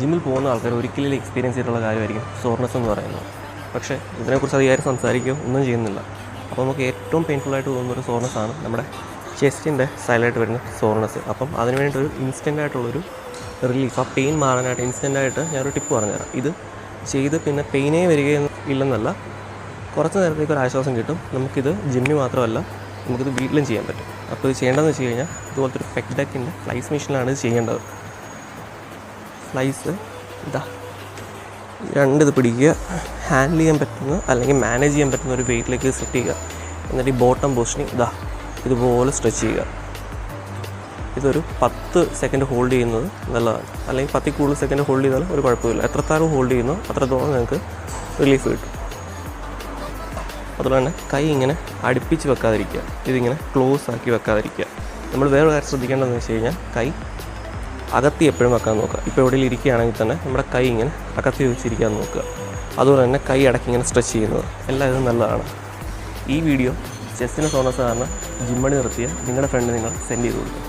ജിമ്മിൽ പോകുന്ന ആൾക്കാർ ഒരിക്കലും എക്സ്പീരിയൻസ് ചെയ്തിട്ടുള്ള കാര്യമായിരിക്കും സോർനെസ് എന്ന് പറയുന്നത്. പക്ഷേ ഇതിനെക്കുറിച്ച് അധികം സംസാരിക്കുകയോ ഒന്നും ചെയ്യുന്നില്ല. അപ്പോൾ നമുക്ക് ഏറ്റവും പെയിൻഫുള്ളായിട്ട് തോന്നുന്നൊരു സോർനെസ്സാണ് നമ്മുടെ ചെസ്റ്റിൻ്റെ സൈഡിലായിട്ട് വരുന്ന സോർനെസ്. അപ്പം അതിന് വേണ്ടിയിട്ടൊരു ഇൻസ്റ്റൻ്റായിട്ടുള്ളൊരു റിലീഫ്, ആ പെയിൻ മാറാനായിട്ട് ഇൻസ്റ്റൻ്റായിട്ട് ഞാനൊരു ടിപ്പ് പറഞ്ഞുതരാം. ഇത് ചെയ്ത് പിന്നെ പെയിനേ വരികയില്ലെന്നല്ല, കുറച്ച് നേരത്തേക്ക് ഒരു ആശ്വാസം കിട്ടും. നമുക്കിത് ജിമ്മിൽ മാത്രമല്ല, നമുക്കിത് വീട്ടിലും ചെയ്യാൻ പറ്റും. അപ്പോൾ ഇത് ചെയ്യേണ്ടതെന്ന് വെച്ച് കഴിഞ്ഞാൽ ഇതുപോലത്തെ ഒരു ഫെക്ഡെക്കിൻ്റെ ഫ്ലൈസ് മെഷീനിലാണ് ഇത് ചെയ്യേണ്ടത്. ഫ്ലൈസ് ഇത് പിടിക്കുക, ഹാൻഡിൽ ചെയ്യാൻ പറ്റുന്ന അല്ലെങ്കിൽ മാനേജ് ചെയ്യാൻ പറ്റുന്ന ഒരു വെയിറ്റിലേക്ക് സെറ്റ് ചെയ്യുക. എന്നിട്ട് ഈ ബോട്ടം പൊസിഷനിൽ ഇതുപോലെ സ്ട്രെച്ച് ചെയ്യുക. ഇതൊരു 10 സെക്കൻഡ് ഹോൾഡ് ചെയ്യുന്നത് നല്ലതാണ്. അല്ലെങ്കിൽ 10 കൂടുതൽ സെക്കൻഡ് ഹോൾഡ് ചെയ്താലും ഒരു കുഴപ്പമില്ല. എത്രത്തോളം ഹോൾഡ് ചെയ്യുന്നോ അത്രത്തോളം നിങ്ങൾക്ക് റിലീഫ് കിട്ടും. അതുപോലെ തന്നെ കൈ ഇങ്ങനെ അടുപ്പിച്ച് വെക്കാതിരിക്കുക, ഇതിങ്ങനെ ക്ലോസ് ആക്കി വെക്കാതിരിക്കുക. നമ്മൾ വേറെ കാര്യം ശ്രദ്ധിക്കേണ്ടതെന്ന് വെച്ച് കഴിഞ്ഞാൽ കൈ അകത്തി എപ്പോഴും വെക്കാൻ നോക്കുക. ഇപ്പോൾ എവിടെയെങ്കിലും ഇരിക്കുകയാണെങ്കിൽ തന്നെ നമ്മുടെ കൈ ഇങ്ങനെ അകത്തി വെച്ചിരിക്കാൻ നോക്കുക. അതുപോലെ തന്നെ കൈ അടക്കി ഇങ്ങനെ സ്ട്രെച്ച് ചെയ്യുന്നത് എല്ലാം ഇതും നല്ലതാണ്. ഈ വീഡിയോ ചെസ്റ്റിന് സോർനെസ് കാരണം ജിമ്മണി നിർത്തിയ നിങ്ങളുടെ ഫ്രണ്ട് നിങ്ങൾ സെൻഡ് ചെയ്ത് കൊടുക്കുക.